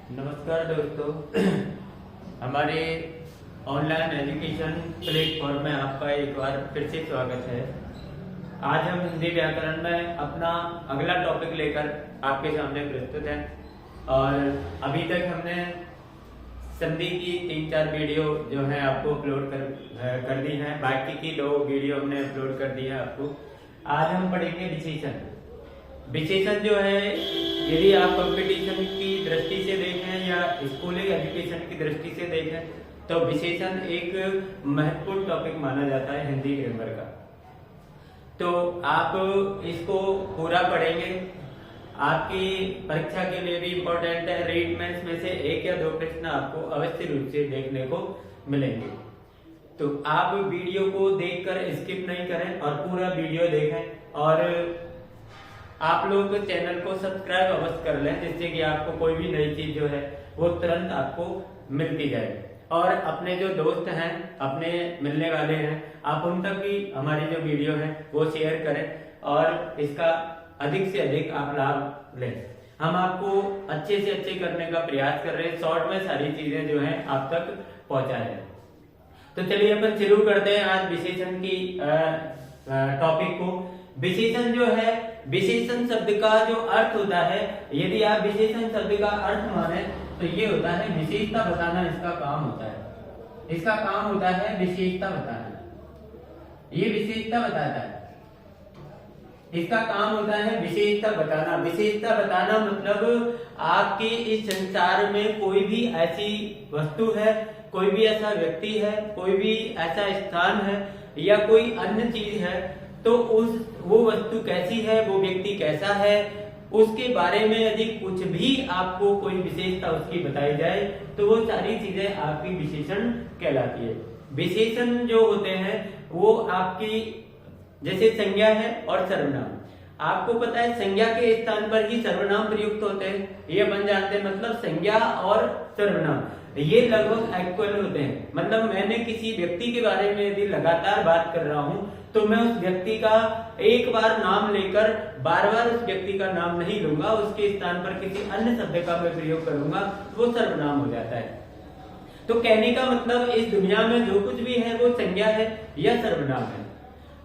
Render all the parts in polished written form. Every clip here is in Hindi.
नमस्कार दोस्तों, हमारे ऑनलाइन एजुकेशन प्लेटफॉर्म में आपका एक बार फिर से स्वागत है। आज हम हिंदी व्याकरण में अपना अगला टॉपिक लेकर आपके सामने प्रस्तुत हैं। और अभी तक हमने संधि की 3-4 वीडियो जो है आपको अपलोड कर दी हैं। बाकी की 2 वीडियो हमने अपलोड कर दी है आपको। आज हम पढ़ेंगे विशेषण। विशेषण जो है, यदि आप कंपटीशन की दृष्टि से देखें या स्कूलिंग एजुकेशन की दृष्टि से देखें तो विशेषण एक महत्वपूर्ण टॉपिक माना जाता है हिंदी ग्रामर का। तो आप इसको पूरा पढ़ेंगे, आपकी परीक्षा के लिए भी इम्पोर्टेंट है। रीड में इसमें से 1 या 2 प्रश्न आपको अवश्य रूप से देखने को मिलेंगे। तो आप वीडियो को देखकर स्किप नहीं करें और पूरा वीडियो देखें। और आप लोग चैनल को सब्सक्राइब अवश्य कर लें, जिससे कि आपको कोई भी नई चीज जो है वो तुरंत आपको मिलती जाए। और अपने जो दोस्त हैं, अपने मिलने वाले हैं, आप उन तक भी हमारी जो वीडियो है वो शेयर करें और इसका अधिक से अधिक आप लाभ लें। हम आपको अच्छे से अच्छे करने का प्रयास कर रहे हैं, शॉर्ट में सारी चीजें जो है आप तक पहुंचा रहे हैं। तो चलिए अपन शुरू करते हैं आज विशेषण की टॉपिक को। विशेषण जो है, विशेषण शब्द का जो अर्थ होता है, यदि आप विशेषण शब्द का अर्थ माने तो ये होता है विशेषता बताना। इसका काम होता है, इसका काम होता है विशेषता बताना। ये विशेषता बताता है, इसका काम होता है विशेषता बताना। विशेषता बताना मतलब आपके इस संसार में कोई भी ऐसी वस्तु है, कोई भी ऐसा व्यक्ति है, कोई भी ऐसा स्थान है या कोई अन्य चीज है, तो वो वस्तु कैसी है, वो व्यक्ति कैसा है, उसके बारे में यदि कुछ भी आपको कोई विशेषता उसकी बताई जाए तो वो सारी चीजें आपकी विशेषण कहलाती है। विशेषण जो होते हैं वो आपकी जैसे संज्ञा है और सर्वनाम। आपको पता है संज्ञा के स्थान पर ही सर्वनाम प्रयुक्त होते हैं, ये बन जाते हैं। मतलब संज्ञा और सर्वनाम ये लगभग इक्वल होते हैं। मतलब मैंने किसी व्यक्ति के बारे में यदि लगातार बात कर रहा हूं तो मैं उस व्यक्ति का एक बार नाम लेकर बार बार उस व्यक्ति का नाम नहीं लूंगा, उसके स्थान पर किसी अन्य शब्द का मैं प्रयोग करूंगा, वो सर्वनाम हो जाता है। तो कहने का मतलब इस दुनिया में जो कुछ भी है वो संज्ञा है या सर्वनाम है।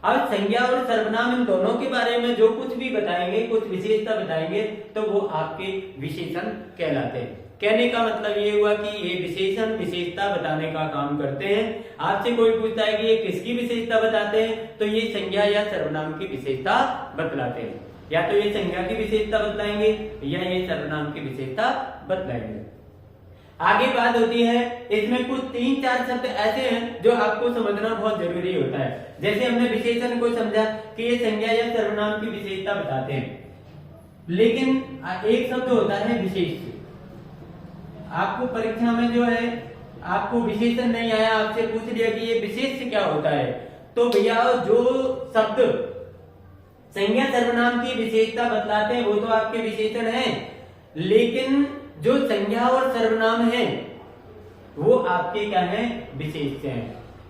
अब संज्ञा और सर्वनाम इन दोनों के बारे में जो कुछ भी बताएंगे, कुछ विशेषता बताएंगे, तो वो आपके विशेषण कहलाते हैं। कहने का मतलब ये हुआ कि ये विशेषण विशेषता बताने का काम करते हैं। आपसे कोई पूछता है कि ये किसकी विशेषता बताते हैं, तो ये संज्ञा या सर्वनाम की विशेषता बतलाते हैं। या तो ये संज्ञा की विशेषता बतलाएंगे या ये सर्वनाम की विशेषता बतलाएंगे। आगे बात होती है, इसमें कुछ 3-4 शब्द ऐसे हैं जो आपको समझना बहुत जरूरी होता है। जैसे हमने विशेषण को समझा कि ये संज्ञा या सर्वनाम की विशेषता बताते हैं, लेकिन एक शब्द होता है विशेष्य। आपको परीक्षा में जो है आपको विशेषण नहीं आया, आपसे पूछ लिया कि ये विशेष्य क्या होता है, तो भैया जो शब्द संज्ञा सर्वनाम की विशेषता बतलाते हैं वो तो आपके विशेषण हैं, लेकिन जो संज्ञा और सर्वनाम है वो आपके क्या है, विशेष्य हैं।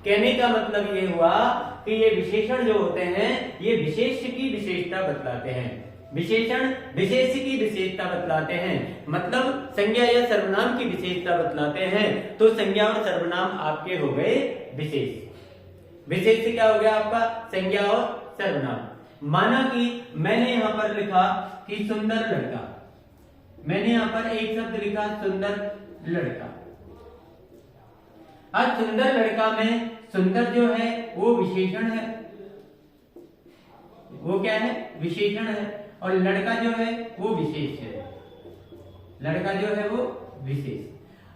कहने का मतलब ये हुआ कि ये विशेषण जो होते हैं ये विशेष्य की विशेषता बतलाते हैं। विशेषण विशेष्य की विशेषता बतलाते हैं, मतलब संज्ञा या सर्वनाम की विशेषता बतलाते हैं। तो संज्ञा और सर्वनाम आपके हो गए विशेष। विशेष्य क्या हो गया आपका, संज्ञा और सर्वनाम। माना कि मैंने यहां पर लिखा कि सुंदर लड़का, मैंने यहां पर एक शब्द लिखा सुंदर लड़का। अब सुंदर लड़का में सुंदर जो है वो विशेषण है, वो क्या है, विशेषण है। और लड़का जो है वो विशेष है, लड़का जो है वो विशेष।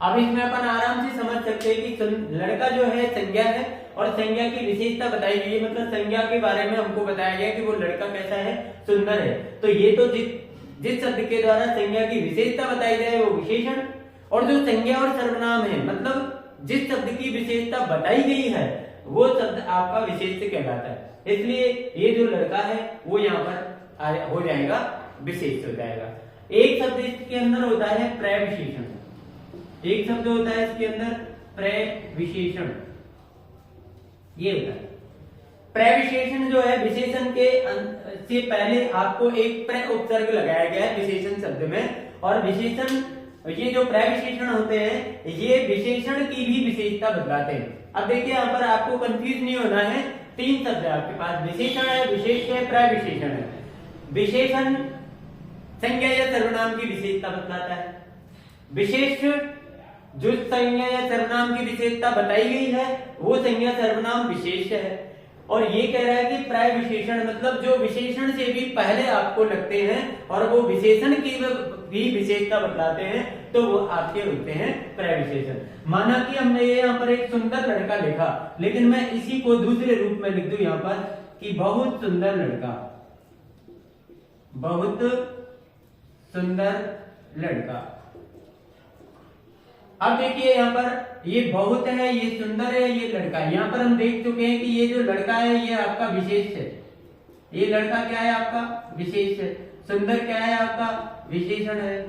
अब इसमें अपन आराम से समझ सकते हैं कि लड़का जो है संज्ञा है और संज्ञा की विशेषता बताई गई है। मतलब संज्ञा के बारे में हमको बताया गया कि वो लड़का कैसा है, सुंदर है। तो ये तो जिस शब्द के द्वारा संज्ञा की विशेषता बताई जाए वो विशेषण, और जो संज्ञा और सर्वनाम है मतलब जिस शब्द की विशेषता बताई गई है वो शब्द आपका विशेष्य कहलाता है। इसलिए ये जो लड़का है वो यहाँ पर हो जाएगा, विशेष हो जाएगा। एक शब्द इसके अंदर होता है प्रविशेषण, एक शब्द होता है इसके अंदर प्रविशेषण, ये होता है। प्रविशेषण जो है विशेषण के से पहले आपको एक प्र उपसर्ग लगाया गया है विशेषण शब्द में, और विशेषण ये जो प्रविशेषण होते हैं ये विशेषण की भी विशेषता बतलाते हैं। अब देखिए यहाँ पर आपको कंफ्यूज नहीं होना है, तीन शब्द है आपके पास, विशेषण है, विशेष है, प्रविशेषण है। विशेषण संज्ञा या सर्वनाम की विशेषता बतलाता है, विशेष जो संज्ञा या सर्वनाम की विशेषता बताई गई है वो संज्ञा सर्वनाम विशेष है। और ये कह रहा है कि प्राय विशेषण मतलब जो विशेषण से भी पहले आपको लगते हैं और वो विशेषण की भी विशेषता बतलाते हैं तो वो आपके होते हैं प्राय विशेषण। माना कि हमने ये यहाँ पर एक सुंदर लड़का लिखा, लेकिन मैं इसी को दूसरे रूप में लिख दूं यहाँ पर कि बहुत सुंदर लड़का, बहुत सुंदर लड़का। अब देखिए यहाँ पर ये बहुत है, ये सुंदर है, ये लड़का। यहाँ पर हम देख चुके हैं कि ये जो लड़का है ये आपका विशेष है, ये लड़का क्या है आपका विशेष है, सुंदर क्या है आपका विशेषण है,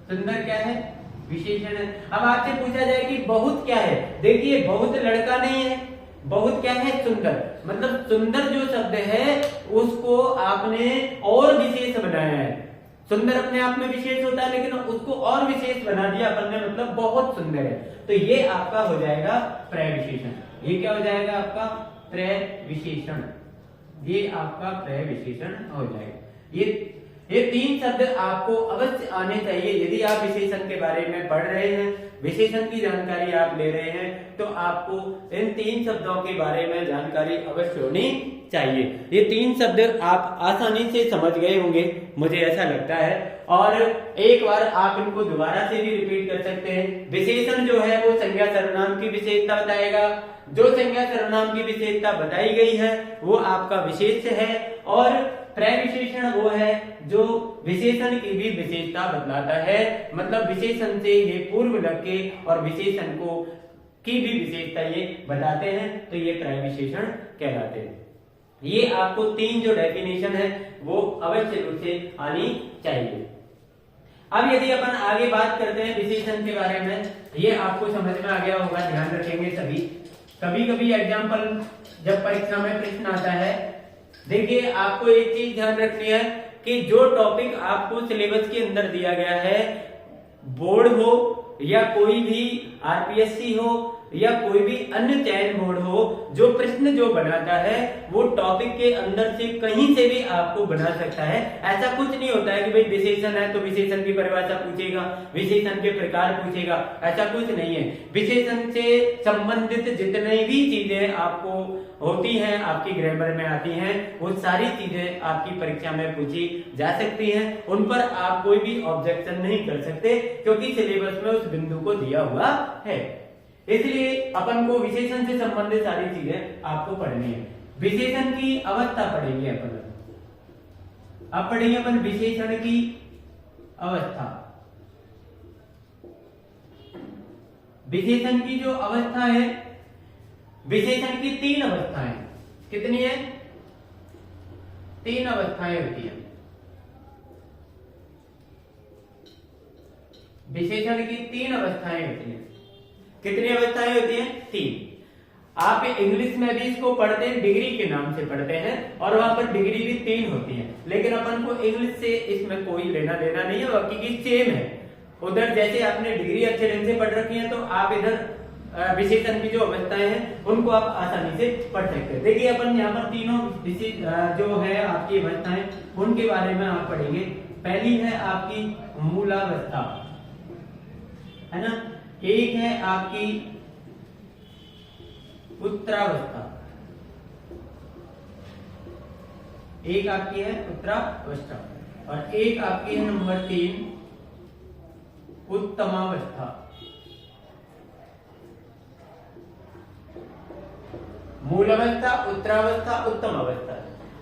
सुंदर क्या है विशेषण है। अब आपसे पूछा जाए कि बहुत क्या है, देखिए बहुत लड़का नहीं है, बहुत क्या है सुंदर, मतलब सुंदर जो शब्द है उसको आपने और विशेष बनाया है। सुंदर अपने आप में विशेष होता है लेकिन उसको और विशेष बना दिया अपन ने, मतलब बहुत सुंदर है। तो ये आपका हो जाएगा प्रय विशेषण। ये क्या हो जाएगा आपका प्रय विशेषण, ये आपका प्रय विशेषण हो जाएगा। ये तीन शब्द आपको अवश्य आने चाहिए यदि आप विशेषण के बारे में पढ़ रहे हैं, विशेषण की जानकारी आप ले रहे हैं तो आपको इन तीन शब्दों के बारे में जानकारी अवश्य होनी चाहिए। ये तीन शब्द आप आसानी से समझ गए होंगे मुझे ऐसा लगता है, और एक बार आप इनको दोबारा से भी रिपीट कर सकते हैं। विशेषण जो है वो संज्ञा सर्वनाम की विशेषता बताएगा, जो संज्ञा सर्वनाम की विशेषता बताई गई है वो आपका विशेष है, और प्रय विशेषण वो है जो विशेषण की भी विशेषता बतलाता है, मतलब विशेषण से ये पूर्व लग के और विशेषण को की भी विशेषता ये बताते हैं, तो ये प्रय विशेषण कहलाते हैं। ये आपको तीन जो डेफिनेशन है वो अवश्य रूप से आनी चाहिए। अब यदि अपन आगे बात करते हैं विशेषण के बारे में, ये आपको समझ में आ गया होगा, ध्यान रखेंगे सभी। कभी कभी एग्जाम्पल जब परीक्षा में प्रश्न आता है, देखिए आपको एक चीज ध्यान रखनी है कि जो टॉपिक आपको सिलेबस के अंदर दिया गया है, बोर्ड हो या कोई भी आरपीएससी हो या कोई भी अन्य चयन बोर्ड हो, जो प्रश्न जो बनाता है वो टॉपिक के अंदर से कहीं से भी आपको बना सकता है। ऐसा कुछ नहीं होता है कि भाई विशेषण है तो विशेषण की परिभाषा पूछेगा, विशेषण के प्रकार पूछेगा, ऐसा कुछ नहीं है। विशेषण से संबंधित जितनी भी चीजें आपको होती हैं, आपकी ग्रामर में आती हैं, वो सारी चीजें आपकी परीक्षा में पूछी जा सकती हैं। उन पर आप कोई भी ऑब्जेक्शन नहीं कर सकते क्योंकि सिलेबस में उस बिंदु को दिया हुआ है। इसलिए अपन को विशेषण से संबंधित सारी चीजें आपको पढ़नी है। विशेषण की अवस्था पढ़ेंगे अपन, अब पढ़ेंगे अपन विशेषण की अवस्था। विशेषण की जो अवस्था है, विशेषण की तीन अवस्थाएं, कितनी है? तीन अवस्थाएं होती हैं। विशेषण की तीन अवस्थाएं होती हैं। कितनी अवस्थाएं होती हैं? तीन। आप इंग्लिश में भी इसको पढ़ते हैं, डिग्री के नाम से पढ़ते हैं, और वहां पर डिग्री भी तीन होती है, लेकिन अपन को इंग्लिश से इसमें कोई लेना देना नहीं है, बाकी की सेम है। उधर जैसे आपने डिग्री अच्छे ढंग से पढ़ रखी है तो आप इधर विशेषण की जो अवस्थाएं हैं उनको आप आसानी से पढ़ सकते हैं। देखिए अपन यहाँ पर तीनों जो है आपकी अवस्थाएं, उनके बारे में आप पढ़ेंगे। पहली है आपकी मूलावस्था, है ना, एक है आपकी उत्तरावस्था, एक आपकी है उत्तरावस्था, और एक आपकी है नंबर 3 उत्तमावस्था। मूलावस्था, उत्तरावस्था, उत्तम अवस्था।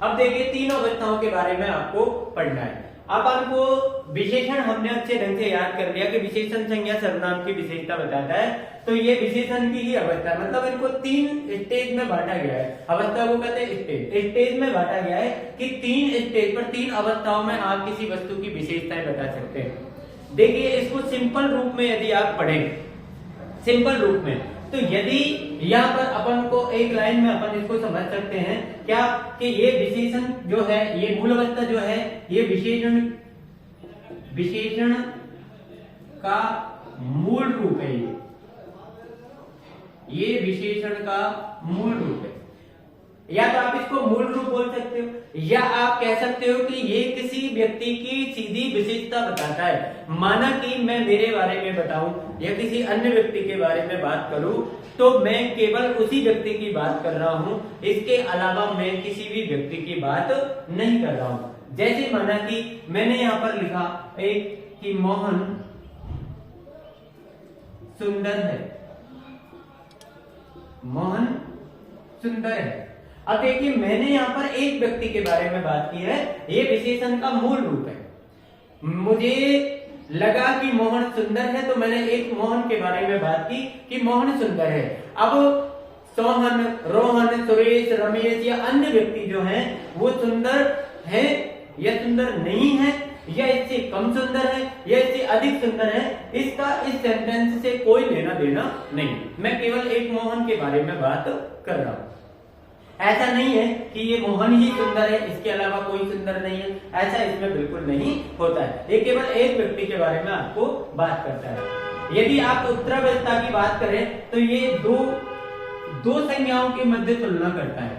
अब देखिए तीनों अवस्थाओं के बारे में आपको पढ़ना है। अब आपको विशेषण हमने अच्छे ढंग से याद कर लिया कि विशेषण संज्ञा सर्वनाम की विशेषता बताता है, तो ये विशेषण की ही अवस्था, मतलब इनको तीन स्टेज में बांटा गया है। अवस्था को कहते हैं स्टेज, स्टेज में बांटा गया है कि तीन स्टेज पर, तीन अवस्थाओं में आप किसी वस्तु की विशेषताएं बता सकते हैं। देखिए इसको सिंपल रूप में यदि आप पढ़ें, सिंपल रूप में, तो यदि यहाँ पर अपन को एक लाइन में अपन इसको समझ सकते हैं क्या, कि ये विशेषण जो है, ये मूल अवस्था जो है, ये विशेषण का मूल रूप है। ये विशेषण का मूल रूप है। या तो आप इसको मूल रूप बोल सकते हो, या आप कह सकते हो कि ये किसी व्यक्ति की सीधी विशेषता बताता है। माना कि मैं मेरे बारे में बताऊं या किसी अन्य व्यक्ति के बारे में बात करूं, तो मैं केवल उसी व्यक्ति की बात कर रहा हूं, इसके अलावा मैं किसी भी व्यक्ति की बात नहीं कर रहा हूं। जैसे माना कि मैंने यहां पर लिखा एक कि मोहन सुंदर है, मोहन सुंदर है। अब देखिए मैंने यहां पर एक व्यक्ति के बारे में बात की है, ये विशेषण का मूल रूप है। मुझे लगा कि मोहन सुंदर है, तो मैंने एक मोहन के बारे में बात की कि मोहन सुंदर है। अब सोहन, रोहन, सुरेश, रमेश या अन्य व्यक्ति जो हैं वो सुंदर है या सुंदर नहीं है, या इससे कम सुंदर है या इससे अधिक सुंदर है, इसका इस सेंटेंस से कोई लेना देना नहीं। मैं केवल एक मोहन के बारे में बात कर रहा हूं। ऐसा नहीं है कि ये मोहन ही सुंदर है, इसके अलावा कोई सुंदर नहीं है, ऐसा इसमें बिल्कुल नहीं होता है। ये केवल एक व्यक्ति के बारे में आपको बात करता है। यदि आप उत्तरावस्था की बात करें तो ये दो संज्ञाओं के मध्य तुलना करता है।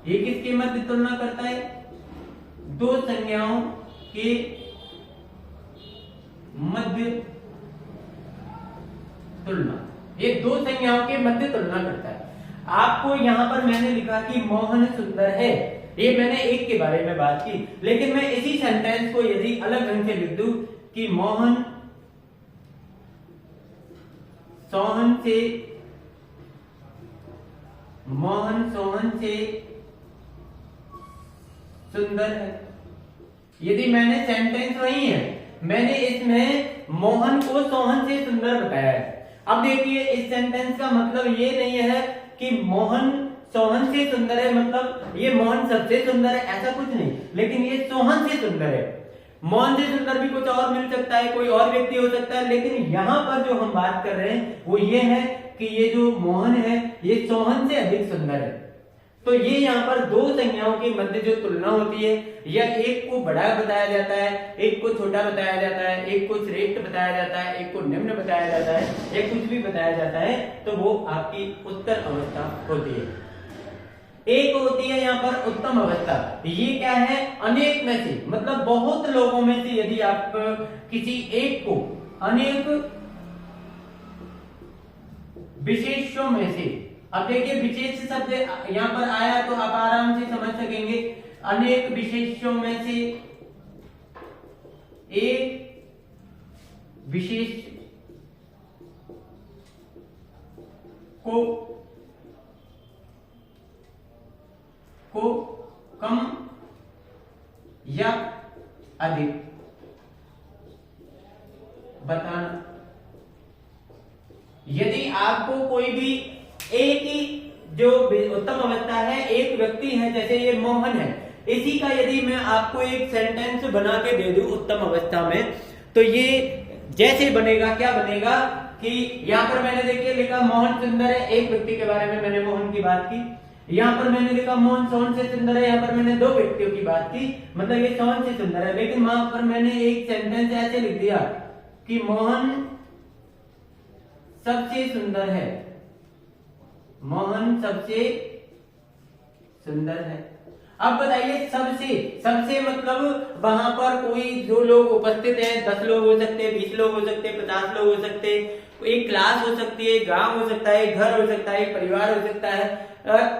ये किसके मध्य तुलना करता है? दो संज्ञाओं के मध्य तुलना। ये दो संज्ञाओं के मध्य तुलना करता है। आपको यहां पर मैंने लिखा कि मोहन सुंदर है, ये मैंने एक के बारे में बात की, लेकिन मैं इसी सेंटेंस को यदि अलग ढंग से लिख दूं कि मोहन सोहन से सुंदर है। यदि मैंने सेंटेंस वही है, मैंने इसमें मोहन को सोहन से सुंदर बताया है। अब देखिए इस सेंटेंस का मतलब ये नहीं है कि मोहन सोहन से सुंदर है, मतलब ये मोहन सबसे सुंदर है, ऐसा कुछ नहीं, लेकिन ये सोहन से सुंदर है। मोहन से सुंदर भी कुछ और मिल सकता है, कोई और व्यक्ति हो सकता है, लेकिन यहां पर जो हम बात कर रहे हैं वो ये है कि ये जो मोहन है ये सोहन से अधिक सुंदर है। तो ये यहाँ पर दो संज्ञाओं के मध्य जो तुलना होती है, या एक को बड़ा बताया जाता है, एक को छोटा बताया जाता है, एक को श्रेष्ठ बताया जाता है, एक को निम्न बताया जाता है, या कुछ भी बताया जाता है, तो वो आपकी उत्तर अवस्था होती है। एक होती है यहाँ पर उत्तम अवस्था। ये क्या है? अनेक में से, मतलब बहुत लोगों में से यदि आप किसी एक को अनेक विशेषों में से, अब देखिए विशेष शब्द यहां पर आया तो आप आराम से समझ सकेंगे। अनेक विशेषों में से एक विशेष को कम या अधिक बताना। यदि आपको कोई भी एक ही जो उत्तम अवस्था है, एक व्यक्ति है, जैसे ये मोहन है, इसी का यदि मैं आपको एक सेंटेंस बना के दे दूं उत्तम अवस्था में, तो ये जैसे बनेगा, क्या बनेगा कि यहाँ पर मैंने देखिए लिखा मोहन सुंदर है, एक व्यक्ति के बारे में मैंने मोहन की बात की। यहाँ पर मैंने लिखा मोहन सोहन से सुंदर है, यहाँ पर मैंने दो व्यक्तियों की बात की, मतलब ये सोहन से सुंदर है। लेकिन वहां पर मैंने एक सेंटेंस ऐसे लिख दिया कि मोहन सबसे सुंदर है, मोहन सबसे सुंदर है। अब बताइए सबसे मतलब वहां पर कोई जो लोग उपस्थित हैं, 10 लोग हो सकते हैं, 20 लोग हो सकते हैं, 50 लोग हो सकते हैं, एक क्लास हो सकती है, गांव हो सकता है, घर हो सकता है, परिवार हो सकता है,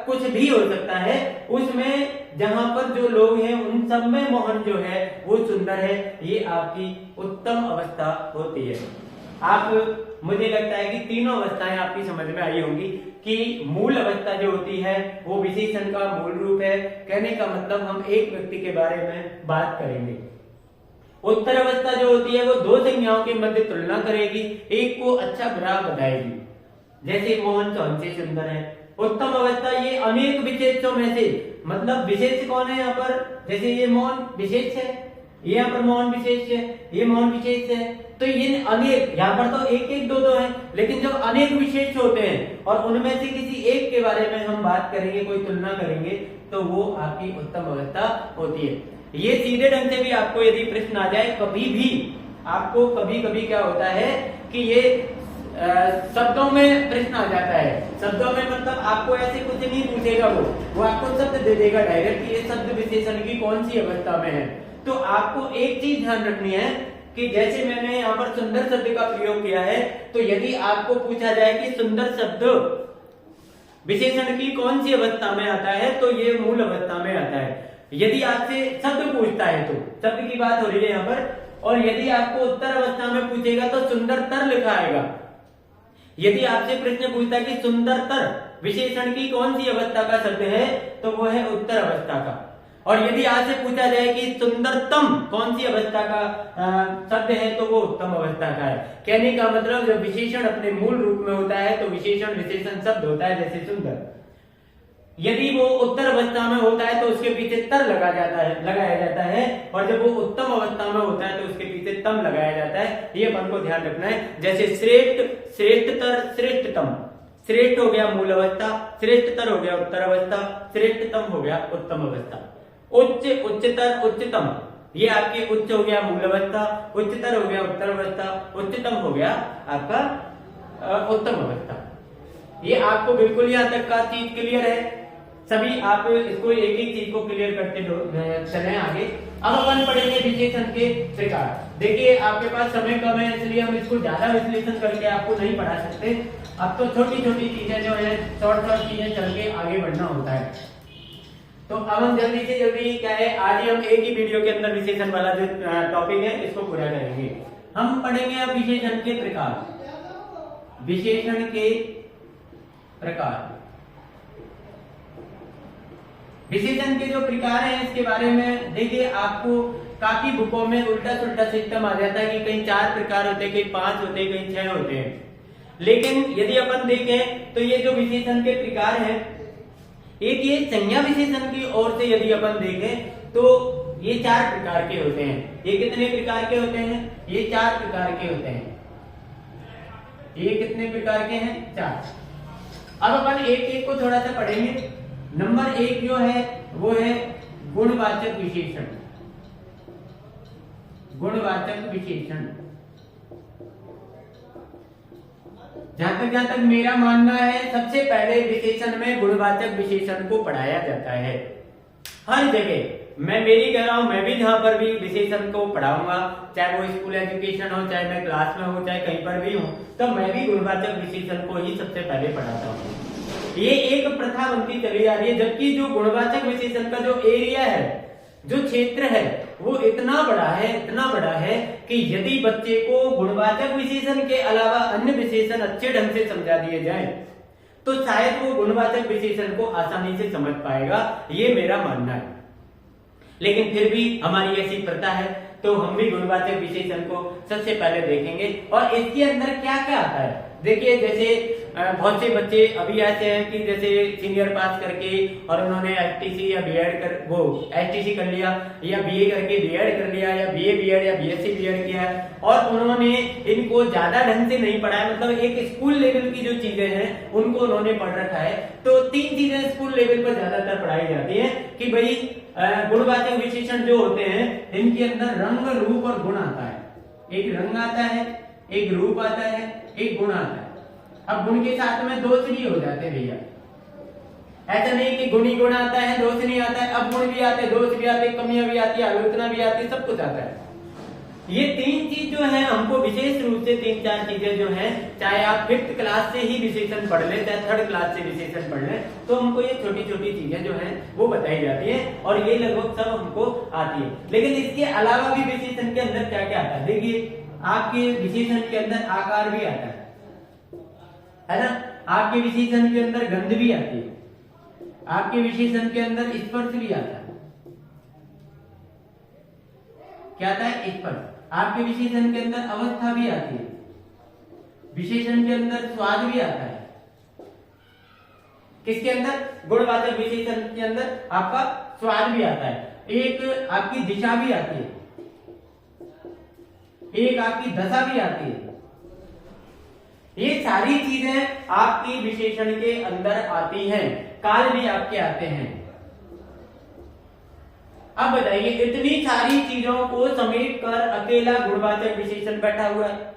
कुछ भी हो सकता है। उसमें जहां पर जो लोग हैं उन सब में मोहन जो है वो सुंदर है। ये आपकी उत्तम अवस्था होती है। आप, मुझे लगता है कि तीनों अवस्थाएं आपकी समझ में आई होंगी कि मूल अवस्था जो होती है वो विशेषण का मूल रूप है। कहने का मतलब हम एक व्यक्ति के बारे में बात करेंगे। उत्तर अवस्था जो होती है वो दो संज्ञाओं के मध्य तुलना करेगी, एक को अच्छा बुरा बताएगी, जैसे मोहन सोहन से सुंदर है। उत्तम अवस्था ये अनेक विशेषों में से, मतलब विशेष कौन है यहाँ पर, जैसे ये मोहन विशेष है, ये यहाँ पर मोहन विशेष है, ये मोहन विशेष है, तो ये अनेक, यहाँ पर तो एक एक दो दो है, लेकिन जब अनेक विशेष होते हैं और उनमें से किसी एक के बारे में हम बात करेंगे, कोई तुलना करेंगे, तो वो आपकी उत्तम अवस्था होती है। ये सीधे ढंग से भी आपको यदि प्रश्न आ जाए कभी भी आपको कभी कभी क्या होता है कि ये शब्दों में प्रश्न आ जाता है। शब्दों में मतलब आपको ऐसे कुछ नहीं पूछेगा, वो आपको शब्द दे देगा डायरेक्ट कि ये शब्द विशेषण की कौन सी अवस्था में है। तो आपको एक चीज ध्यान रखनी है कि जैसे मैंने यहाँ पर सुंदर शब्द का प्रयोग किया है, तो यदि आपको पूछा जाए कि सुंदर शब्द विशेषण की कौन सी अवस्था में आता है, तो ये मूल अवस्था में आता है। यदि आपसे शब्द पूछता है तो शब्द की बात हो रही है यहाँ पर, और यदि आपको उत्तर अवस्था में पूछेगा तो सुंदरतर लिखा आएगा। यदि आपसे प्रश्न पूछता है कि सुंदरतर विशेषण की कौन सी अवस्था का शब्द है, तो वो है उत्तर अवस्था का। और यदि आपसे पूछा जाए कि सुंदरतम कौन सी अवस्था का शब्द है, तो वो उत्तम अवस्था का है। कहने का मतलब जब विशेषण अपने मूल रूप में होता है तो विशेषण विशेषण शब्द होता है, जैसे सुंदर। यदि वो उत्तर अवस्था में होता है तो उसके पीछे तर लगाया जाता है, और जब वो उत्तम अवस्था में होता है तो उसके पीछे तम लगाया जाता है। ये अपन को ध्यान रखना है। जैसे श्रेष्ठ, श्रेष्ठतर, श्रेष्ठतम। श्रेष्ठ हो गया मूल अवस्था, श्रेष्ठतर हो गया उत्तर अवस्था, श्रेष्ठतम हो गया उत्तम अवस्था। उच्च, उच्चतर, उच्चतम, ये आपकी उच्च हो गया मूल अवस्था, उच्चतर हो गया उत्तर अवस्था, उच्चतम हो गया आपका उत्तम अवस्था। ये आपको बिल्कुल यहाँ तक का चीज क्लियर है? सभी आप इसको एक एक चीज को क्लियर करते चले आगे। अब अपन पढ़ेंगे विशेषण के प्रकार। देखिए आपके पास समय कम है, इसलिए हम इसको ज्यादा विश्लेषण करके आपको नहीं पढ़ा सकते। अब तो छोटी छोटी चीजें जो है, शॉर्ट शॉर्ट चीजें चल के आगे बढ़ना होता है। तो अब हम जल्दी से जल्दी क्या है, आज ही हम एक ही वीडियो के अंदर विशेषण वाला जो टॉपिक है इसको पूरा करेंगे। हम पढ़ेंगे अब विशेषण के प्रकार। विशेषण के प्रकार, विशेषण के जो प्रकार हैं इसके बारे में देखिए, आपको काफी बुकों में उल्टा सुल्टा सिस्टम आ जाता है कि कहीं 4 प्रकार होते हैं, कहीं 5 होते हैं, कहीं 6 होते हैं। लेकिन यदि अपन देखें तो ये जो विशेषण के प्रकार हैं, एक ये संज्ञा विशेषण की ओर से यदि अपन देखें तो ये 4 प्रकार के होते हैं। ये कितने प्रकार के होते हैं? ये 4 प्रकार के होते हैं। ये कितने प्रकार के हैं? 4। अब अपन एक एक को थोड़ा सा पढ़ेंगे। नंबर 1 जो है वो है गुणवाचक विशेषण। गुणवाचक विशेषण, जहां तक मेरा मानना है सबसे पहले विशेषण में गुणवाचक विशेषण को पढ़ाया जाता है हर जगह। मैं मेरी कह रहा हूं, मैं भी जहां पर भी विशेषण को पढ़ाऊंगा, चाहे वो स्कूल एजुकेशन हो, चाहे मैं क्लास में हूं, चाहे कहीं पर भी हूं, तो मैं भी गुणवाचक विशेषण को ही सबसे पहले पढ़ाता हूं। ये एक प्रथा बनती चली आ रही है, जबकि जो गुणवाचक विशेषण का जो एरिया है, जो क्षेत्र है, वो इतना बड़ा है कि यदि बच्चे को गुणवाचक विशेषण के अलावा अन्य विशेषण अच्छे ढंग से समझा दिए जाए तो शायद वो गुणवाचक विशेषण को आसानी से समझ पाएगा, ये मेरा मानना है। लेकिन फिर भी हमारी ऐसी प्रथा है, तो हम भी गुणवाचक विशेषण को सबसे पहले देखेंगे। और इसके अंदर क्या क्या आता है देखिए, जैसे बहुत से बच्चे अभी ऐसे हैं कि जैसे सीनियर पास करके और उन्होंने एसटीसी या बीएड एसटीसी कर लिया, या बीए करके बीएड कर लिया, या बीए बीएड या बीएससी बीएड किया है, और उन्होंने इनको ज्यादा ढंग से नहीं पढ़ा है। मतलब एक स्कूल लेवल की जो चीजें हैं उनको उन्होंने पढ़ रखा है। तो 3 चीजें स्कूल लेवल पर ज्यादातर पढ़ाई जाती है कि भाई गुणवाचक विशेषण जो होते हैं इनके अंदर रंग, रूप और गुण आता है। एक रंग आता है, एक रूप आता है, एक गुण आता है। अब गुण के साथ में दोष भी हो जाते हैं भैया, ऐसा नहीं कि गुण ही गुण आता है दोष नहीं आता है। अब गुण भी आते, दोष भी आते, कमियां भी आती है, आलोचना भी आती है, सब कुछ आता है। ये 3 चीज जो है हमको विशेष रूप से 3-4 चीजें जो हैं, चाहे आप 5th क्लास से ही विशेषण पढ़ ले, चाहे 3rd क्लास से विशेषण पढ़ ले, तो हमको ये छोटी छोटी चीजें जो हैं वो बताई जाती है, और ये लगभग सब हमको आती है। लेकिन इसके अलावा भी विशेषण के अंदर क्या क्या आता है देखिए, आपके विशेषण के अंदर आकार भी आता है ना, आपके विशेषण के अंदर गंध भी आती है, आपके विशेषण के अंदर स्पर्श भी आता है। क्या आता है? स्पर्श। आपके विशेषण के अंदर अवस्था भी आती है, विशेषण के अंदर स्वाद भी आता है। किसके अंदर? गुणवाचक विशेषण के अंदर आपका स्वाद भी आता है। एक आपकी दिशा भी आती है, एक आपकी दशा भी आती है। ये सारी चीजें आपकी विशेषण के अंदर आती हैं। काल भी आपके आते हैं। अब बताइए, इतनी सारी चीजों को समेट कर अकेला गुणवाचक विशेषण बैठा हुआ है।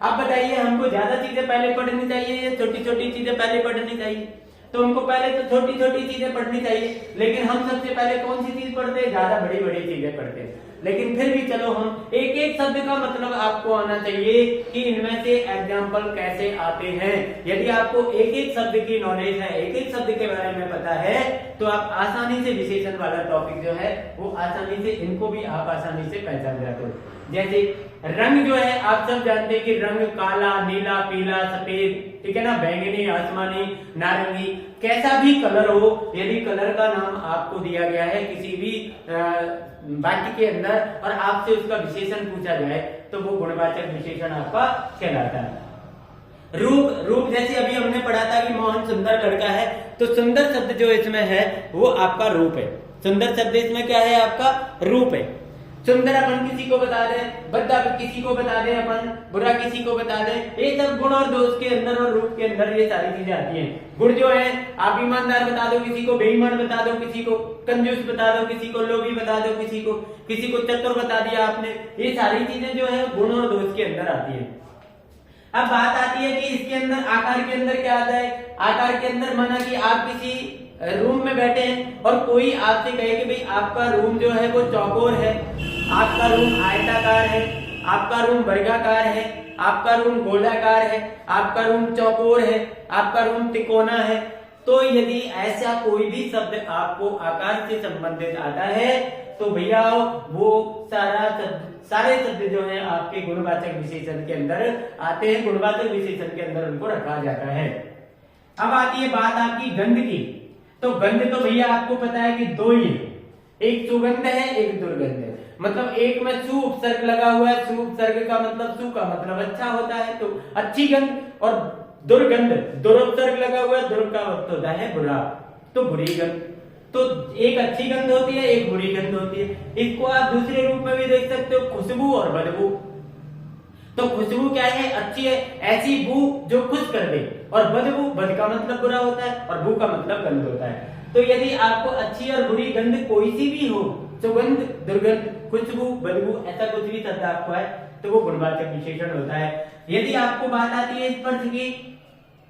अब बताइए, हमको ज्यादा चीजें पहले पढ़नी चाहिए या छोटी छोटी चीजें पहले पढ़नी चाहिए? तो हमको पहले तो छोटी छोटी चीजें पढ़नी चाहिए, लेकिन हम सबसे पहले कौन सी चीज पढ़ते हैं? ज्यादा बड़ी बड़ी चीजें पढ़ते हैं। लेकिन फिर भी चलो, हम एक एक शब्द का मतलब आपको आना चाहिए कि इनमें से एग्जाम्पल कैसे आते हैं। यदि आपको एक एक शब्द की नॉलेज है, एक एक शब्द के बारे में पता है, तो आप आसानी से विशेषण वाला टॉपिक जो है वो आसानी से, इनको भी आप आसानी से पहचान जाते हो। जैसे रंग जो है, आप सब जानते हैं कि रंग काला, नीला, पीला, सफेद, ठीक है ना, बैंगनी, आसमानी, नारंगी, कैसा भी कलर हो, यदि कलर का नाम आपको दिया गया है किसी भी वाक्य के अंदर और आपसे उसका विशेषण पूछा जाए तो वो गुणवाचक विशेषण आपका कहलाता है। रूप, रूप जैसे अभी हमने पढ़ा था कि मोहन सुंदर लड़का है, तो सुंदर शब्द जो इसमें है वो आपका रूप है। सुंदर शब्द इसमें क्या है? आपका रूप है। सुंदर अपन किसी को बता दें, भद्दा किसी को बता दें अपन, बुरा किसी को बता दें, ये सब गुण और दोष के अंदर और रूप के अंदर ये सारी चीजें आती हैं। गुण जो है, आप ईमानदार बता दो किसी को, बेईमान बता दो किसी को, कंजूस बता दो किसी को, लोभी बता दो किसी को चतुर बता दिया आपने, ये सारी चीजें जो है गुण और दोष के अंदर आती है। अब बात आती है कि इसके अंदर आकार के अंदर क्या आता है? आकार के अंदर माना कि आप किसी रूम में बैठे हैं और कोई आपसे कहे कि भाई आपका रूम जो है वो चौकोर है, आपका रूम आयताकार है, आपका रूम वर्गाकार है, आपका रूम गोलाकार है, आपका रूम चौकोर है, आपका रूम तिकोना है। तो यदि ऐसा कोई भी शब्द आपको आकार से संबंधित आता है तो भैया वो सारे शब्द जो है आपके गुणवाचक विशेषण के अंदर आते हैं, गुणवाचक विशेषण के अंदर उनको रखा जाता है। अब आती है बात आपकी गंध की। तो गंध तो भैया आपको पता है कि दो ही है, एक सुगंध है, एक दुर्गंध है। मतलब एक में सु उपसर्ग लगा हुआ है, सु उपसर्ग का मतलब, सु का मतलब अच्छा होता है तो अच्छी गंध, और दुर्गंध, दुर उपसर्ग लगा हुआ है, दुर का अर्थ होता है बुरा, तो बुरी गंध। तो एक अच्छी गंध होती है, एक बुरी गंध होती है। इसको आप दूसरे रूप में भी देख सकते हो, खुशबू और बदबू। तो खुशबू क्या है? अच्छी है, ऐसी बू जो खुश कर दे, और बदबू, बद का मतलब बुरा होता है और बू का मतलब गंध होता है। तो यदि आपको अच्छी और बुरी गंध कोई सी भी हो, सुगंध, दुर्गंध, खुशबू, बदबू, ऐसा कुछ भी शब्द आपको है तो वो गुणवाचक विशेषण होता है। यदि आपको बात आती है स्पर्श की,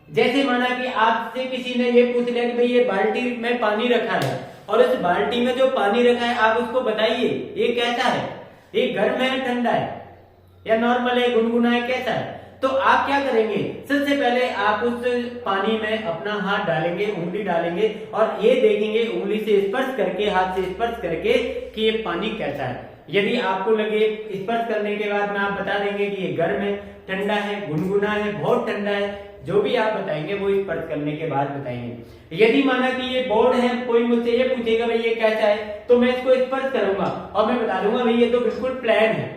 जैसे माना कि आपसे किसी ने ये पूछ लिया कि भाई ये बाल्टी में पानी रखा है और उस बाल्टी में जो पानी रखा है आप उसको बताइए ये कैसा है, ये गर्म है, ठंडा है या नॉर्मल है, गुनगुना है, कैसा है? तो आप क्या करेंगे? सबसे पहले आप उस पानी में अपना हाथ डालेंगे, उंगली डालेंगे और ये देखेंगे उंगली से स्पर्श करके, हाथ से स्पर्श करके कि ये पानी कैसा है। यदि आपको लगे स्पर्श करने के बाद में आप बता देंगे कि ये गर्म है, ठंडा है, गुनगुना है, बहुत ठंडा है, जो भी आप बताएंगे वो स्पर्श करने के बाद बताएंगे। यदि माना कि ये बोर्ड है, कोई मुझसे ये पूछेगा भाई ये कैसा है, तो मैं इसको स्पर्श करूंगा और मैं बता दूंगा भाई ये तो बिल्कुल प्लेन है,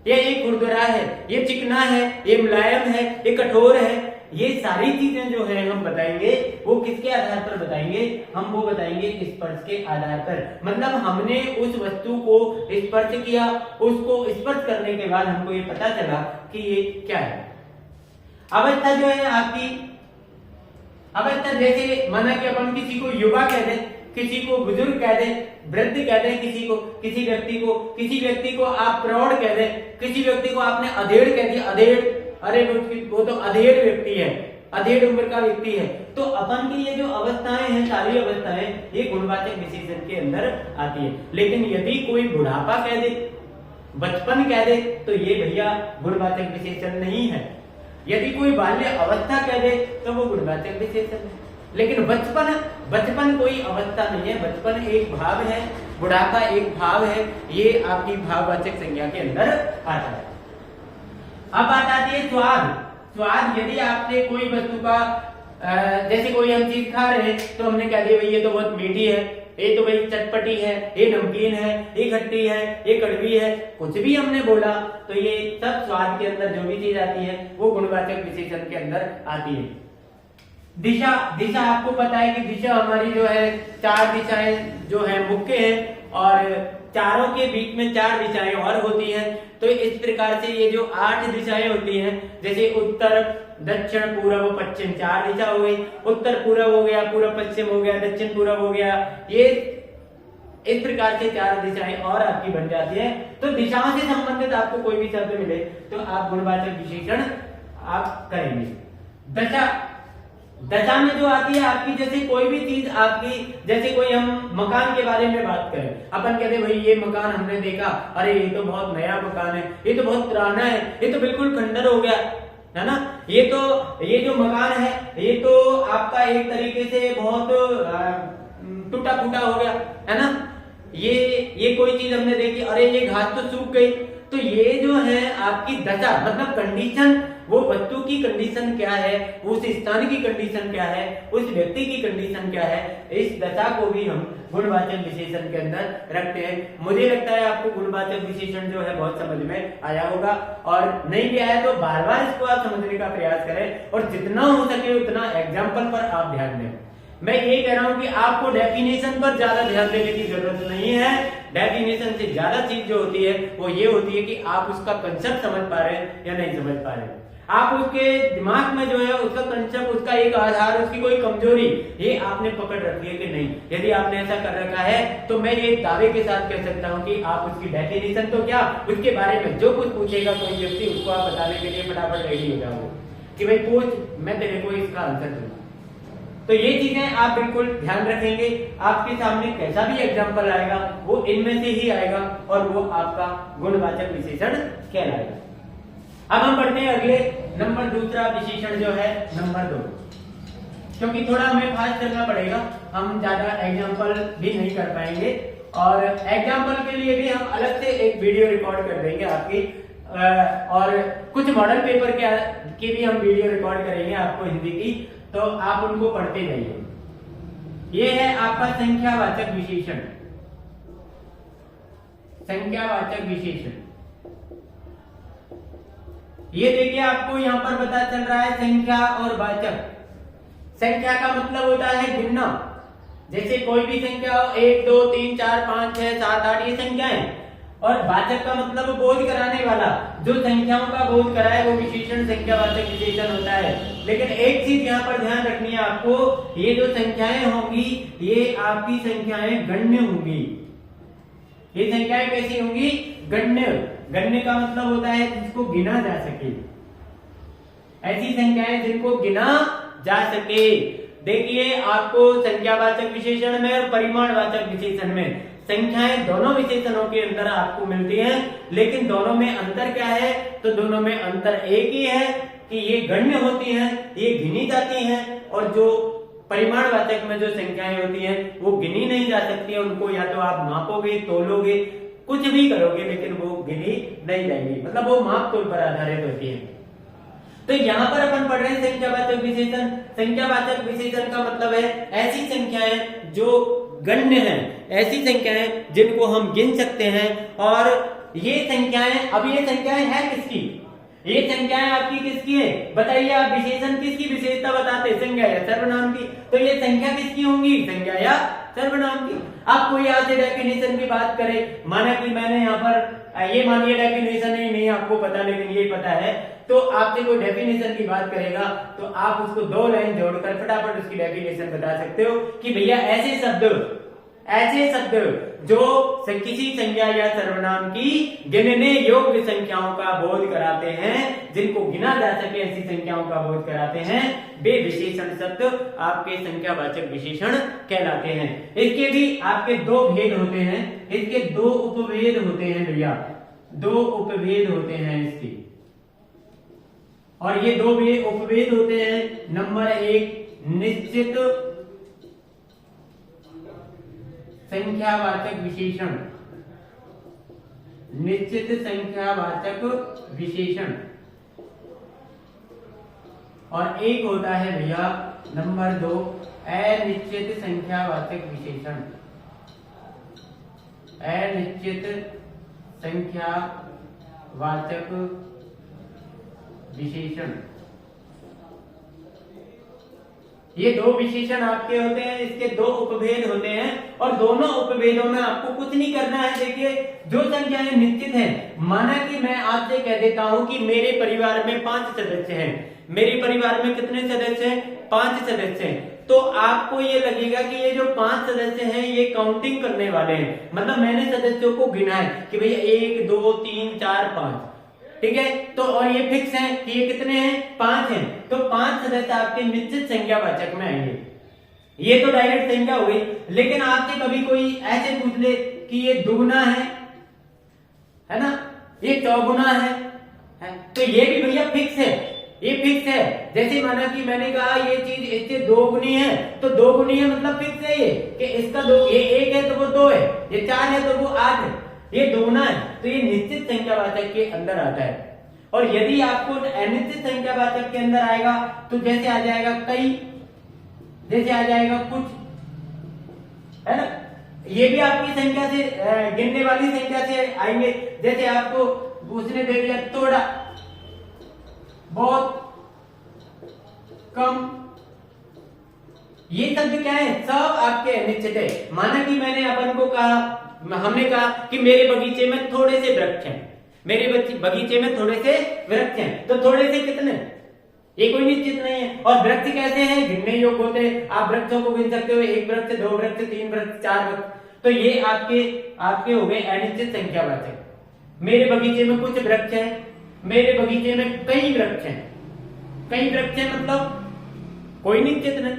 ये खुरदुरा है, ये चिकना है, ये मुलायम है, ये कठोर है। ये सारी चीजें जो है हम बताएंगे वो किसके आधार पर बताएंगे? हम वो बताएंगे स्पर्श के आधार पर। मतलब हमने उस वस्तु को स्पर्श किया, उसको स्पर्श करने के बाद हमको ये पता चला कि ये क्या है। अवस्था जो है आपकी, अवस्था जैसे माना कि अपन किसी को युवा कह दे, किसी को बुजुर्ग कह दे, वृद्ध कह दे, किसी व्यक्ति को आप प्रौढ़ कह दे, किसी व्यक्ति को आपने अधेड़ कह दिया, अधेड़, अरे वो तो अधेड़ व्यक्ति है, अधेड़ उम्र का व्यक्ति है। तो अपन की ये जो अवस्थाएं हैं, सारी अवस्थाएं ये गुणवाचक विशेषण के अंदर आती है। लेकिन यदि कोई बुढ़ापा कह दे, बचपन कह दे, तो ये भैया गुणवाचक विशेषण नहीं है। यदि कोई बाल्य अवस्था कह दे तो वो गुणवाचक विशेषण है। लेकिन बचपन कोई अवस्था नहीं है, बचपन एक भाव है, बुढ़ापा एक भाव है, ये आपकी भाववाचक संज्ञा के अंदर आता है। अब बात आती है स्वाद। स्वाद, यदि आपने कोई वस्तु का जैसे कोई हम चीज खा रहे हैं तो हमने कह दिया भाई ये तो बहुत मीठी है, ये तो भाई चटपटी है, ये नमकीन है, ये खट्टी है, ये कड़वी है, कुछ भी हमने बोला तो ये सब स्वाद के अंदर जो भी चीज आती है वो गुणवाचक विशेषण के अंदर आती है। दिशा, दिशा आपको पता है कि दिशा हमारी जो है चार दिशाएं जो है मुख्य है और चारों के बीच में चार दिशाएं और होती हैं। तो इस प्रकार से ये जो 8 दिशाएं होती हैं, जैसे उत्तर, दक्षिण, पूर्व, पश्चिम, 4 दिशा हो गई। उत्तर पूर्व हो गया, पूर्व पश्चिम हो गया, दक्षिण पूर्व हो गया। ये इस प्रकार से 4 दिशाएं और आपकी बन जाती है। तो दिशाओं से संबंधित आपको कोई भी शब्द मिले तो आप गुणवाचक विशेषण आप करेंगे। दशा, दशा में जो आती है आपकी, जैसे कोई भी चीज आपकी, जैसे कोई हम मकान के बारे में बात करें, अपन कहते भाई ये मकान हमने देखा, अरे ये तो बहुत नया मकान है, ये तो बहुत पुराना है, ये तो बिल्कुल खंडर हो गया, है ना, ये जो मकान है ये तो आपका एक तरीके से बहुत टूटा फूटा हो गया, है ना। ये कोई चीज हमने देखी, अरे ये घास तो सूख गई। तो ये जो है आपकी दशा, मतलब कंडीशन, वो वस्तु की कंडीशन क्या है, उस स्थान की कंडीशन क्या है, उस व्यक्ति की कंडीशन क्या है, इस दशा को भी हम गुणवाचक विशेषण के अंदर रखते हैं। मुझे लगता है आपको गुणवाचक विशेषण जो है बहुत समझ में आया होगा, और नहीं भी आया तो बार बार इसको आप समझने का प्रयास करें, और जितना हो सके उतना एग्जाम्पल पर आप ध्यान दें। मैं ये कह रहा हूं कि आपको डेफिनेशन पर ज्यादा ध्यान देने की जरूरत नहीं है। डेफिनेशन से ज्यादा चीज जो होती है वो ये होती है कि आप उसका कंसेप्ट समझ पा रहे हैं या नहीं समझ पा रहे हैं। आप उसके दिमाग में जो है उसका कंसेप्ट, उसका एक आधार, उसकी कोई कमजोरी, ये आपने पकड़ रखी है कि नहीं। यदि आपने ऐसा कर रखा है तो मैं ये दावे के साथ कह सकता हूं कि आप उसकी डेफिनेशन तो क्या, उसके बारे में जो कुछ पूछेगा कोई व्यक्ति, उसको आप बताने के लिए फटाफट रेडी हो जाओगे कि भाई पूछ, मैं तेरे को इसका आंसर दूंगा। तो ये चीजें आप बिल्कुल ध्यान रखेंगे। आपके सामने कैसा भी एग्जाम्पल आएगा वो इनमें से ही आएगा, और वो आपका गुणवाचक विशेषण कहलाएगा। अब हम बढ़ते हैं अगले नंबर, दूसरा विशेषण जो है नंबर 2, क्योंकि थोड़ा हमें फास्ट करना पड़ेगा, हम ज्यादा एग्जाम्पल भी नहीं कर पाएंगे, और एग्जाम्पल के लिए भी हम अलग से एक वीडियो रिकॉर्ड कर देंगे आपकी, और कुछ मॉडल पेपर की भी हम वीडियो रिकॉर्ड करेंगे आपको हिंदी की, तो आप उनको पढ़ते जाइए। ये है आपका संख्यावाचक विशेषण। संख्यावाचक विशेषण, ये देखिए आपको यहाँ पर पता चल रहा है संख्या और वाचक। संख्या का मतलब होता है गिनना, जैसे कोई भी संख्या हो, 1 2 3 4 5 6 7 8, ये संख्याएं। और वाचक का मतलब बोध कराने वाला, जो संख्याओं का बोध कराए वो विशेषण संख्यावाचक विशेषण होता है। लेकिन एक चीज यहाँ पर ध्यान रखनी है आपको, ये जो संख्याएं होंगी ये आपकी संख्याएं गण्य होंगी। ये संख्याएं कैसी होंगी? गण्य। गण्य का मतलब होता है जिसको गिना जा सके, ऐसी संख्याएं जिनको गिना जा सके। देखिए आपको संख्यावाचक विशेषण में और परिमाणवाचक विशेषण में संख्याएं दोनों विशेषणों के अंदर आपको मिलती हैं, लेकिन दोनों में अंतर क्या है? तो दोनों में अंतर एक ही है कि ये गण्य होती हैं, ये गिनी जाती हैं, और जो परिमाणवाचक में जो संख्याएं होती हैं वो गिनी नहीं जा सकती है। उनको या तो आप मापोगे, तोलोगे, कुछ भी करोगे, लेकिन वो गिनी नहीं जाएंगी, मतलब वो माप तोल पर आधारित होती है। तो यहाँ पर अपन पढ़ रहे हैं संख्यावाचक विशेषण। संख्यावाचक विशेषण का मतलब है ऐसी संख्याएं जो गण्य हैं, ऐसी संख्याएं जिनको हम गिन सकते हैं। और ये संख्याएं, अब ये संख्याएं हैं किसकी? ये संख्याएं आपकी किसकी है? बताइए आप, विशेषण किसकी विशेषता बताते? संज्ञा या सर्वनाम की। तो ये संख्या किसकी होंगी? संज्ञा या सर्वनाम की। आप कोई यहाँ से डेफिनेशन की बात करें, माना कि मैंने यहाँ पर ये मानिए डेफिनेशन नहीं आपको पता, लेकिन ये पता है, तो आपसे कोई डेफिनेशन की बात करेगा तो आप उसको 2 लाइन जोड़कर फटाफट उसकी डेफिनेशन बता सकते हो कि भैया ऐसे शब्द जो किसी संज्ञा या सर्वनाम की गिनने योग्य संख्याओं का बोध कराते हैं, जिनको गिना जा सके ऐसी संख्याओं का बोध कराते हैं, वे विशेषण शब्द आपके संख्यावाचक विशेषण कहलाते हैं। इसके भी आपके 2 भेद होते हैं, इसके 2 उपभेद होते हैं भैया, 2 उपभेद होते हैं इसके। और ये 2 उपभेद होते हैं। नंबर 1 निश्चित संख्यावाचक विशेषण, निश्चित संख्यावाचक विशेषण, और एक होता है भैया नंबर 2 अनिश्चित संख्यावाचक विशेषण। अनिश्चित संख्यावाचक विशेषण, ये 2 विशेषण आपके होते हैं, इसके 2 उपभेद होते हैं, और दोनों उपभेदों में आपको कुछ नहीं करना है। देखिए जो संख्याएं निश्चित हैं, माना कि मैं आपसे कह देता हूं कि मेरे परिवार में 5 सदस्य हैं। मेरे परिवार में कितने सदस्य हैं? 5 सदस्य हैं। तो आपको ये लगेगा कि ये जो 5 सदस्य हैं ये काउंटिंग करने वाले हैं, मतलब मैंने सदस्यों को गिना है कि भैया 1 2 3 4 5, ठीक है। तो और ये फिक्स है कि ये कितने हैं, 5 हैं, तो 5 सदस्य आपके निश्चित संख्यावाचक में आएंगे। ये तो डायरेक्ट संख्या हो गई। लेकिन आपसे कभी कोई ऐसे पूछ ले कि ये दुगुना है ना, ये चौगुना है, तो ये भी भैया फिक्स है, ये फिक्स है। जैसे माना कि मैंने कहा ये चीज इससे 2 गुनी है, तो 2 गुनी है मतलब फिक्स है ये कि इसका 2, ये 1 है तो वो 2 है, ये 4 है तो वो 8 है, ये दुगुना है, तो ये निश्चित संख्यावाचक के अंदर आता है। और यदि आपको अनिश्चित संख्यावाचक के अंदर आएगा तो जैसे आ जाएगा कई, जैसे आ जाएगा कुछ, है ना, ये भी आपकी संख्या से गिनने वाली संख्या से आएंगे। जैसे आपको उसने दे दिया थोड़ा, बहुत, कम, ये शब्द क्या है, सब आपके अनिश्चित है। माना कि मैंने अपन को कहा, हमने कहा कि मेरे बगीचे में थोड़े से वृक्ष हैं, मेरे बगीचे में थोड़े से वृक्ष हैं, तो थोड़े से कितने, ये कोई निश्चित नहीं है। और वृक्ष कैसे हैं, गिनने योग्य होते हैं, आप वृक्षों को गिन सकते हो, 1 वृक्ष, 2 वृक्ष, 3 वृक्ष, 4 वृक्ष, तो ये आपके हो गए अनिश्चित संख्यावाचक। मेरे बगीचे में कुछ वृक्ष हैं, मेरे बगीचे में कई वृक्ष हैं, कई वृक्ष हैं मतलब कोई निश्चित नहीं।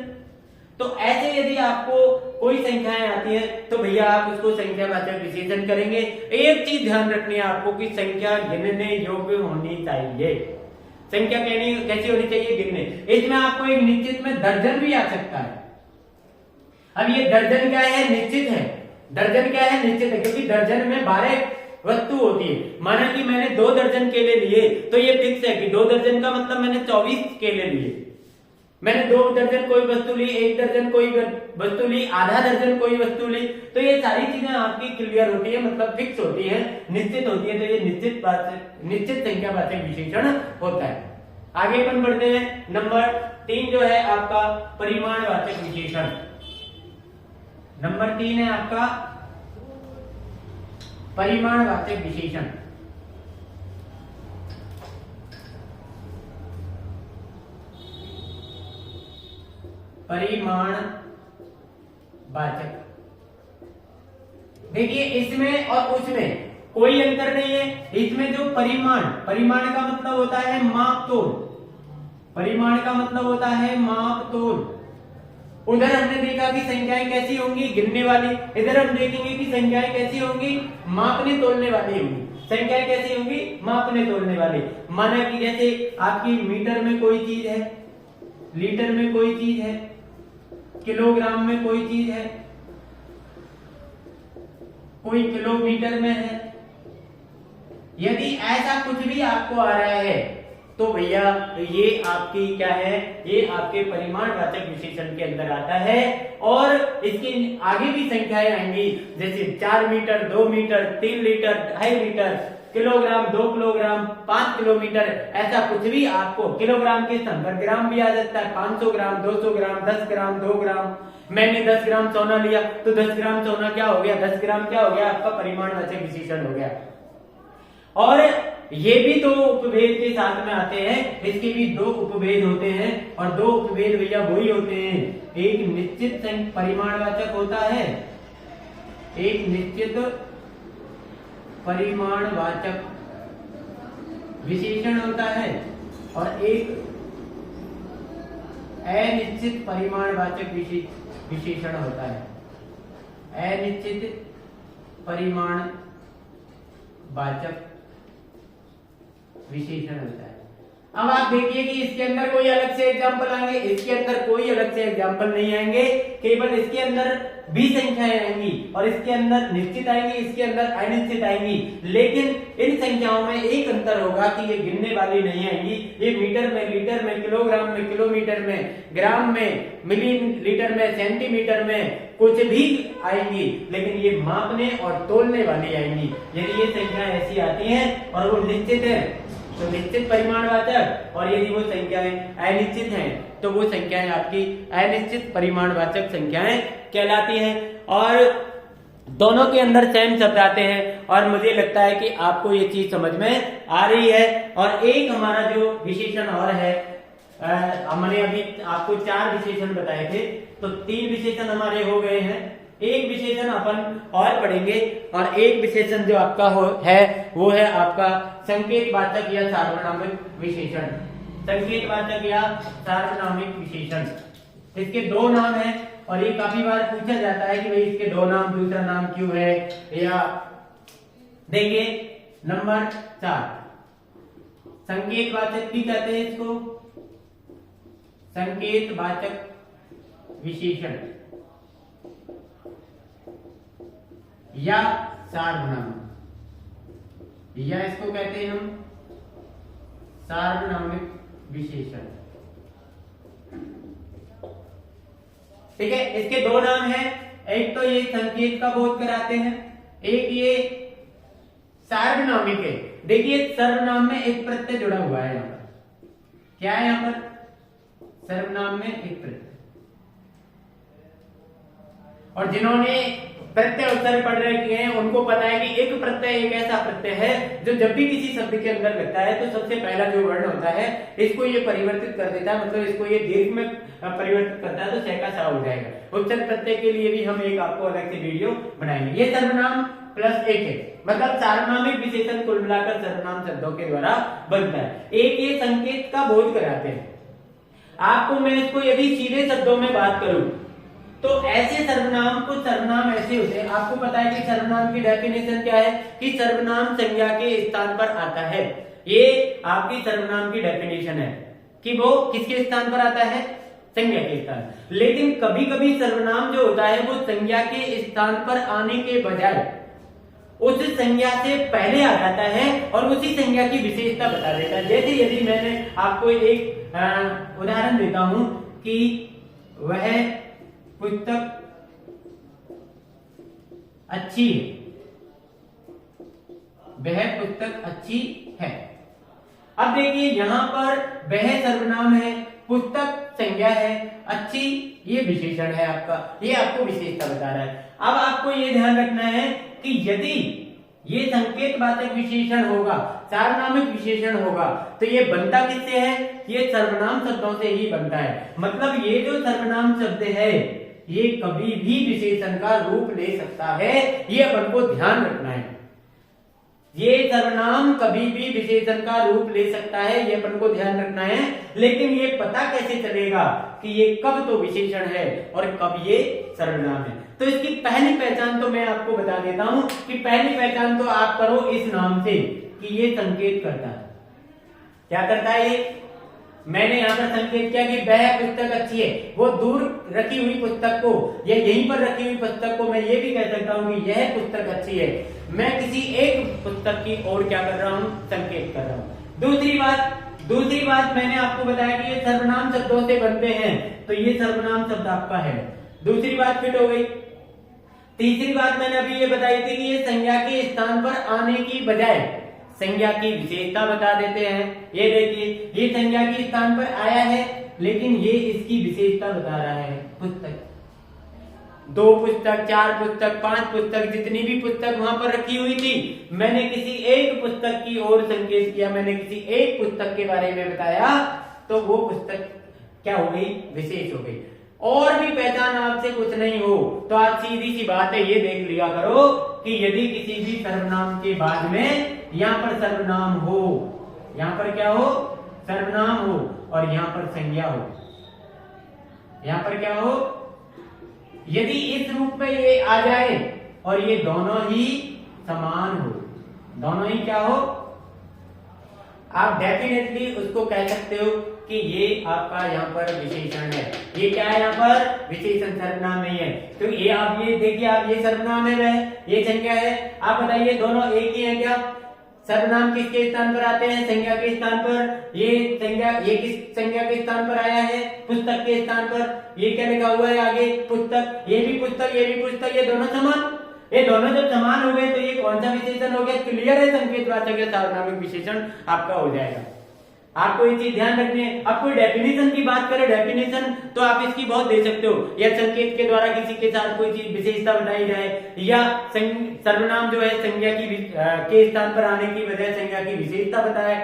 तो ऐसे यदि आपको कोई संख्याएं आती है तो भैया आप उसको संख्यावाचक विशेषण करेंगे। एक चीज ध्यान रखनी है आपको कि संख्या गिनने योग्य होनी चाहिए। संख्या कैसी होनी चाहिए, गिनने। इसमें आपको एक निश्चित में दर्जन भी आ सकता है। अब ये दर्जन क्या है, निश्चित है, दर्जन क्या है, निश्चित है, क्योंकि दर्जन में 12 वस्तु होती है। माना कि मैंने 2 दर्जन केले लिए तो ये फिक्स है कि 2 दर्जन का मतलब मैंने 24 केले लिए। मैंने 2 दर्जन कोई वस्तु ली, 1 दर्जन कोई वस्तु ली, आधा दर्जन कोई वस्तु ली, तो ये सारी चीजें आपकी क्लियर होती है, मतलब फिक्स होती है, निश्चित होती है। तो ये निश्चित संख्यावाचक विशेषण होता है। आगे अपन बढ़ते हैं। नंबर 3 जो है आपका परिमाणवाचक विशेषण। नंबर 3 है आपका परिमाणवाचक विशेषण। परिमाणवाचक, देखिए इसमें और उसमें कोई अंतर नहीं है। इसमें जो परिमाण का मतलब होता है माप तोल, परिमाण का मतलब होता है माप तोल। उधर हमने देखा कि संख्याएं कैसी होंगी, गिनने वाली, इधर हम देखेंगे कि संख्याएं कैसी होंगी, मापने तोलने वाली होंगी। संख्याएं कैसी होंगी, मापने तोलने वाली। माना कि जैसे आपकी मीटर में कोई चीज है, लीटर में कोई चीज है, किलोग्राम में कोई चीज है, कोई किलोमीटर में है। यदि ऐसा कुछ भी आपको आ रहा है तो भैया ये आपकी क्या है, ये आपके परिमाणवाचक विशेषण के अंदर आता है। और इसके आगे भी संख्याएं आएंगी, जैसे 4 metre, 2 metre, 3 litre, 2.5 litre, kilogram, 2 kilogram, 5 kilometre, ऐसा कुछ भी आपको। किलोग्राम के स्थान पर ग्राम भी आ जाता है, 500 ग्राम, 200 ग्राम, 10 ग्राम, 2 ग्राम। मैंने 10 ग्राम सोना लिया तो 10 ग्राम सोना क्या हो गया, 10 ग्राम क्या हो गया, आपका परिमाणवाचक विशेषण हो गया। और ये भी 2 उपभेद के साथ में आते हैं, इसके भी 2 उपभेद होते हैं। और 2 उपभेद भैया वही होते हैं, एक निश्चित परिमाणवाचक होता है, एक निश्चित परिमाणवाचक विशेषण होता है, और एक अनिश्चित परिमाणवाचक विशेषण होता है। अनिश्चित परिमाणवाचक विशेषण होता है। अब आप देखिए कि इसके अंदर कोई अलग से एग्जाम्पल आएंगे, इसके अंदर कोई अलग से एग्जाम्पल नहीं आएंगे, केवल इसके अंदर भी संख्याएं आएंगी और इसके अंदर निश्चित आएंगी, इसके अंदर अनिश्चित आएंगी। लेकिन इन संख्याओं में एक अंतर होगा कि ये गिनने वाली नहीं आएंगी, ये मीटर में, लीटर में, किलोग्राम में, किलोमीटर में, ग्राम में, मिलीलीटर में, सेंटीमीटर में कुछ भी आएंगी, लेकिन ये मापने और तोलने वाली आएंगी। यदि ये संख्या ऐसी आती हैं और वो निश्चित है तो निश्चित परिमाणवाचक, और यदि वो संख्याएं अनिश्चित हैं तो वो संख्याएं आपकी अनिश्चित परिमाणवाचक संख्याएं कहलाती हैं। और दोनों के अंदर सेम शब्द आते हैं, और मुझे लगता है कि आपको ये चीज समझ में आ रही है। और एक हमारा जो विशेषण और है हमने अभी आपको 4 विशेषण बताए थे, तो 3 विशेषण हमारे हो गए हैं। एक विशेषण अपन और पढ़ेंगे, और एक विशेषण जो आपका वो है आपका संकेतवाचक या सार्वनामिक विशेषण। संकेतवाचक या सार्वनामिक विशेषण, इसके 2 नाम हैं, और ये काफी बार पूछा जाता है कि भाई इसके 2 नाम, दूसरा नाम क्यों है। या देखिए नंबर 4, संकेतवाचक भी कहते हैं इसको, संकेतवाचक विशेषण या सार्वनामिक, या इसको कहते हैं हम सार्वनामिक विशेषण। ठीक है, इसके 2 नाम हैं, एक तो ये संकेत का बोध कराते हैं, एक ये सार्वनामिक है। देखिए सर्वनाम में एक प्रत्यय जुड़ा हुआ है, यहाँ पर क्या है, यहाँ पर सर्वनाम में एक प्रत्यय। और जिन्होंने प्रत्यय उत्तर पढ़ रखे हैं उनको पता है कि एक प्रत्यय एक ऐसा प्रत्यय है जो जब भी किसी शब्द के अंदर लगता है तो सबसे पहला जो वर्ण होता है इसको ये परिवर्तित कर देता है, मतलब इसको ये दीर्घ में परिवर्तित करता है, तो स का सा हो जाएगा। उच्चर प्रत्यय के लिए भी हम एक आपको अलग से वीडियो बनाएंगे। ये सर्वनाम प्लस एक है, मतलब सार्वनामिक विशेषण कुल मिलाकर सर्वनाम शब्दों के द्वारा बनता है। एक ये संकेत का बोध कराते हैं आपको। मैं इसको यदि सीधे शब्दों में बात करूं तो ऐसे सर्वनाम, कुछ सर्वनाम ऐसे होते हैं, आपको पता है कि सर्वनाम की डेफिनेशन क्या है कि सर्वनाम संज्ञा के स्थान पर आता है। ये आपकी सर्वनाम की डेफिनेशन है कि वो किसके स्थान पर आता है, संज्ञा के स्थान। लेकिन कभी कभी सर्वनाम जो होता है वो संज्ञा के स्थान पर आने के बजाय उस संज्ञा से पहले आ जाता है और उसी संज्ञा की विशेषता बता देता है। जैसे यदि मैंने आपको एक उदाहरण देता हूं कि वह पुस्तक अच्छी है, वह पुस्तक अच्छी है। अब देखिए यहां पर वह सर्वनाम है, पुस्तक संज्ञा है, अच्छी ये विशेषण है आपका, ये आपको विशेषता बता रहा है। अब आपको ये ध्यान रखना है कि यदि ये संकेतवाचक विशेषण होगा, सार्वनामिक विशेषण होगा, तो ये बनता किससे है, ये सर्वनाम शब्दों से ही बनता है। मतलब ये जो सर्वनाम शब्द है ये कभी भी विशेषण का रूप ले सकता है, ये अपन को ध्यान रखना है। ये सर्वनाम कभी भी विशेषण का रूप ले सकता है, ये अपन को ध्यान रखना है। लेकिन ये पता कैसे चलेगा कि ये कब तो विशेषण है और कब ये सर्वनाम है। तो इसकी पहली पहचान तो मैं आपको बता देता हूं कि पहली पहचान तो आप करो इस नाम से कि ये संकेत करता है। क्या करता है ये, मैंने यहाँ पर संकेत किया कि वह पुस्तक अच्छी है, वो दूर रखी हुई पुस्तक को या यहीं पर रखी हुई पुस्तक को मैं ये भी कह सकता हूँ कि यह पुस्तक अच्छी है। मैं किसी एक पुस्तक की ओर क्या कर रहा हूँ, संकेत कर रहा हूँ। दूसरी बात मैंने आपको बताया कि ये सर्वनाम शब्दों से बनते हैं, तो ये सर्वनाम शब्द आपका है, दूसरी बात फिट हो गई। तीसरी बात मैंने अभी ये बताई थी कि ये संज्ञा के स्थान पर आने की बजाय संज्ञा की विशेषता बता देते हैं। ये देखिए ये संज्ञा के स्थान पर आया है लेकिन ये इसकी विशेषता बता रहा है। पुस्तक, 2 पुस्तक, 4 पुस्तक, 5 पुस्तक, जितनी भी पुस्तक वहां पर रखी हुई थी, मैंने किसी एक पुस्तक की ओर संकेत किया, मैंने किसी एक पुस्तक के बारे में बताया, तो वो पुस्तक क्या हो गई, विशेष हो गई। और भी पहचान आपसे कुछ नहीं हो तो आज सीधी सी बात है, ये देख लिया करो कि यदि किसी भी सर्वनाम के बाद में यहाँ पर सर्वनाम हो, यहाँ पर क्या हो, सर्वनाम हो, और यहाँ पर संज्ञा हो, यहाँ पर क्या हो, यदि इस रूप में ये आ जाए और ये दोनों ही समान हो, दोनों ही क्या हो, आप डेफिनेटली उसको कह सकते हो कि ये आपका यहाँ पर विशेषण है। ये क्या है, यहाँ पर विशेषण, सर्वनाम नहीं है। तो ये आप ये देखिए, आप ये सर्वनाम है, वह ये संज्ञा है। आप बताइए दोनों एक ही है क्या? सर्वनाम किसके स्थान पर आते हैं, संज्ञा के स्थान पर। ये संज्ञा, ये किस संज्ञा के स्थान पर आया है, पुस्तक के स्थान पर। ये क्या लिखा हुआ है आगे, पुस्तक, ये भी पुस्तक, ये भी पुस्तक, ये दोनों समान। ये दोनों जब समान हो गए तो ये कौन सा विशेषण हो गया, क्लियर है, संकेतवाचक या सार्वनामिक विशेषण आपका हो जाएगा। आपको ये चीज ध्यान रखनी है। अब कोई डेफिनेशन की बात करें, डेफिनेशन तो आप इसकी बहुत दे सकते हो, या संकेत के द्वारा किसी के साथ कोई चीज विशेषता बताई जाए, या सर्वनाम जो है संज्ञा की के स्थान पर आने की वजह संज्ञा की विशेषता बताए,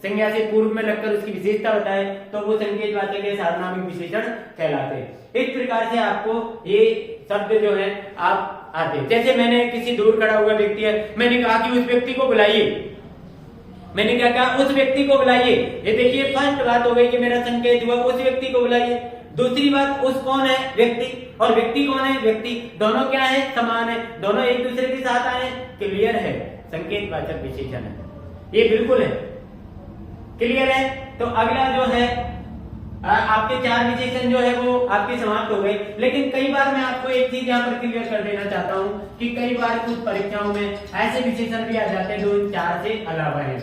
संज्ञा से पूर्व में लगकर उसकी विशेषता बताए तो वो संकेतवाचक या सार्वनामिक विशेषण कहलाते हैं। इस प्रकार से आपको ये शब्द जो है आप आते हैं। जैसे मैंने किसी दूर खड़ा हुआ व्यक्ति है, मैंने कहा कि उस व्यक्ति को बुलाइए, मैंने क्या कहा, उस व्यक्ति को बुलाइए। ये देखिए फर्स्ट बात हो गई कि मेरा संकेत हुआ उस व्यक्ति को बुलाइए। दूसरी बात, उस कौन है, व्यक्ति, और व्यक्ति कौन है, व्यक्ति, दोनों क्या है, समान है, दोनों एक दूसरे के साथ आए, क्लियर है, संकेतवाचक विशेषण है, ये बिल्कुल है, क्लियर है। तो अगला जो है आपके 4 विशेषण जो है वो आपके समाप्त हो गए। लेकिन कई बार मैं आपको एक चीज यहाँ पर क्लियर कर देना चाहता हूँ कि कई बार कुछ परीक्षाओं में ऐसे विशेषण भी आ जाते हैं जो 4 से अलावा है।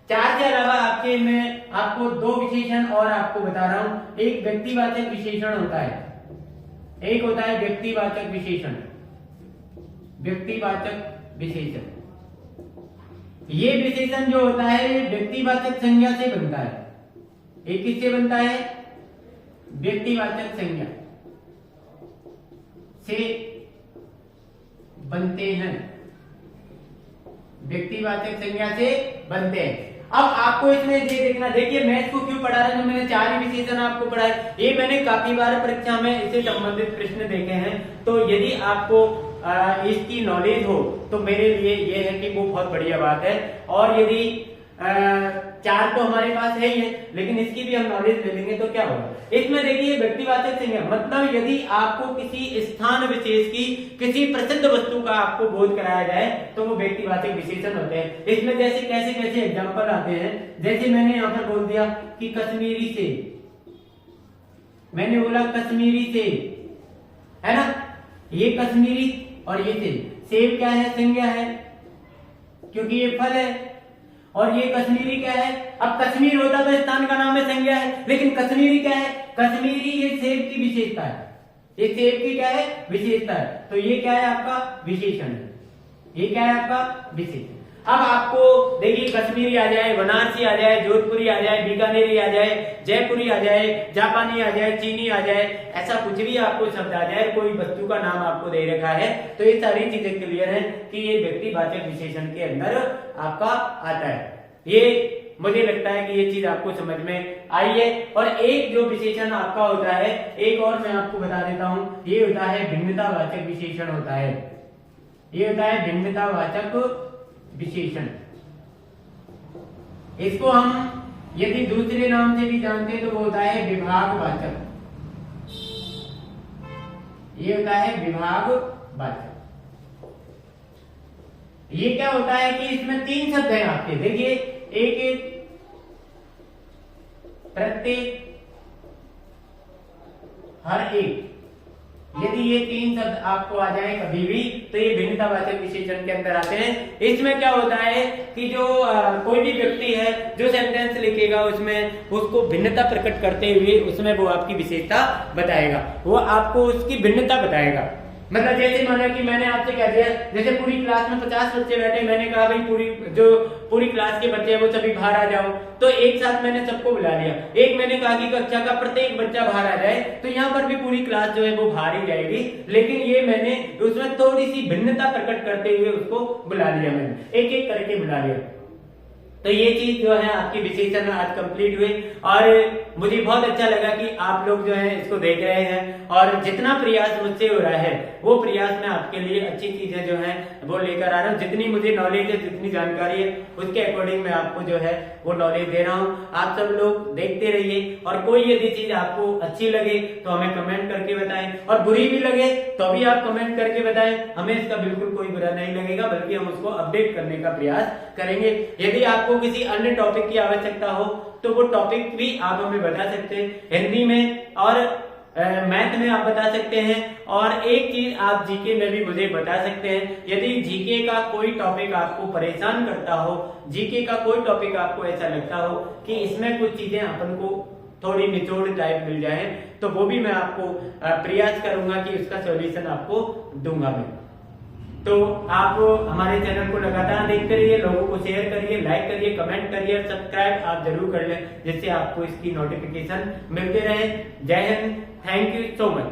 4 से अलावा आपके में आपको 2 विशेषण और आपको बता रहा हूँ। एक व्यक्तिवाचक विशेषण होता है, एक होता है व्यक्तिवाचक विशेषण, व्यक्तिवाचक विशेषण। ये विशेषण जो होता है व्यक्तिवाचक संज्ञा से बनता है। एक किससे बनता है, व्यक्तिवाचक संज्ञा से बनते हैं, व्यक्तिवाचक संज्ञा से बनते हैं। अब आपको इसमें ये देखना, देखिए मैं इसको क्यों पढ़ा रहा हूं, मैंने 4 ही विशेषण आपको पढ़ाए, ये मैंने काफी बार परीक्षा में इससे संबंधित प्रश्न देखे हैं। तो यदि आपको इसकी नॉलेज हो तो मेरे लिए ये है कि वो बहुत बढ़िया बात है। और यदि 4 तो हमारे पास है ही है, लेकिन इसकी भी हम नॉलेज ले लेंगे तो क्या होगा। इसमें देखिए व्यक्तिवाचक संज्ञा मतलब यदि आपको किसी स्थान विशेष की किसी प्रसिद्ध वस्तु का आपको बोध कराया जाए तो वो व्यक्तिवाचक विशेषण होते हैं। इसमें जैसे कैसे कैसे एग्जांपल आते हैं, जैसे मैंने यहाँ पर बोल दिया कि कश्मीरी से, मैंने बोला कश्मीरी से, है ना, ये कश्मीरी और ये सेब क्या है, संज्ञा है क्योंकि ये फल है, और ये कश्मीरी क्या है। अब कश्मीर होता तो स्थान का नाम है, संज्ञा है, लेकिन कश्मीरी क्या है, कश्मीरी ये सेब की विशेषता है, ये सेब की क्या है, विशेषता है। तो ये क्या है आपका विशेषण है, ये क्या है आपका विशेषण। अब आपको देखिए कश्मीरी आ जाए, बनारसी आ जाए, जोधपुरी आ जाए, बीकानेरी आ जाए, जयपुरी आ जाए, जापानी आ जाए, चीनी आ जाए, ऐसा कुछ भी आपको शब्द आ जाए, कोई वस्तु का नाम आपको दे रखा है, तो ये सारी चीजें क्लियर है कि ये व्यक्तिवाचक विशेषण के अंदर आपका आता है। ये मुझे लगता है कि ये चीज आपको समझ में आई है। और एक जो विशेषण आपका होता है, एक और मैं आपको बता देता हूं, ये होता है भिन्नतावाचक विशेषण होता है, ये होता है भिन्नतावाचक विशेषण। इसको हम यदि दूसरे नाम से भी जानते हैं तो वो होता है विभागवाचक, ये होता है विभागवाचक। ये क्या होता है कि इसमें 3 शब्द हैं आपके, देखिए एक एक, प्रत्येक, हर एक। यदि ये 3 शब्द आपको आ जाए कभी भी तो ये भिन्नतावाचक विशेषण के अंदर आते हैं। इसमें क्या होता है कि जो कोई भी व्यक्ति है जो सेंटेंस लिखेगा उसमें उसको भिन्नता प्रकट करते हुए उसमें वो आपकी विशेषता बताएगा, वो आपको उसकी भिन्नता बताएगा। मतलब जैसे माना कि मैंने आपसे कह दिया, जैसे पूरी क्लास में 50 बच्चे बैठे, मैंने कहा भाई पूरी क्लास के बच्चे हैं वो सभी बाहर आ जाओ, तो एक साथ मैंने सबको बुला लिया। एक मैंने कहा कि कक्षा का प्रत्येक बच्चा बाहर आ जाए, तो यहाँ पर भी पूरी क्लास जो है वो बाहर ही जाएगी, लेकिन ये मैंने उसमें थोड़ी सी भिन्नता प्रकट करते हुए उसको बुला लिया, मैंने एक एक करके बुला लिया। तो ये चीज जो है आपकी विशेषण आज कंप्लीट हुई और मुझे बहुत अच्छा लगा कि आप लोग जो है इसको देख रहे हैं और जितना प्रयास मुझसे हो रहा है वो प्रयास में आपके लिए अच्छी चीजें जो है वो लेकर आ रहा हूँ। जितनी मुझे नॉलेज है, जितनी जानकारी है, उसके अकॉर्डिंग मैं आपको जो है वो नॉलेज दे रहा हूँ। आप सब लोग देखते रहिए और कोई यदि चीज आपको अच्छी लगे तो हमें कमेंट करके बताएं और बुरी भी लगे तो भी आप कमेंट करके बताएं, हमें इसका बिल्कुल कोई बुरा नहीं लगेगा, बल्कि हम उसको अपडेट करने का प्रयास करेंगे। यदि आपको किसी अन्य टॉपिक की आवश्यकता हो तो वो टॉपिक भी आप हमें बता सकते हैं, हिंदी में और मैथ में आप बता सकते हैं। और एक चीज आप जीके में भी मुझे बता सकते हैं। यदि जीके का कोई टॉपिक आपको परेशान करता हो, जीके का कोई टॉपिक आपको ऐसा लगता हो कि इसमें कुछ चीजें अपन को थोड़ी निचोड़ टाइप मिल जाए, तो वो भी मैं आपको प्रयास करूंगा कि उसका सॉल्यूशन आपको दूंगा मैं। तो आप हमारे चैनल को लगातार देखते रहिए, लोगों को शेयर करिए, लाइक करिए, कमेंट करिए, सब्सक्राइब आप जरूर कर लें जिससे आपको इसकी नोटिफिकेशन मिलते रहे। जय Hind, thank you so much.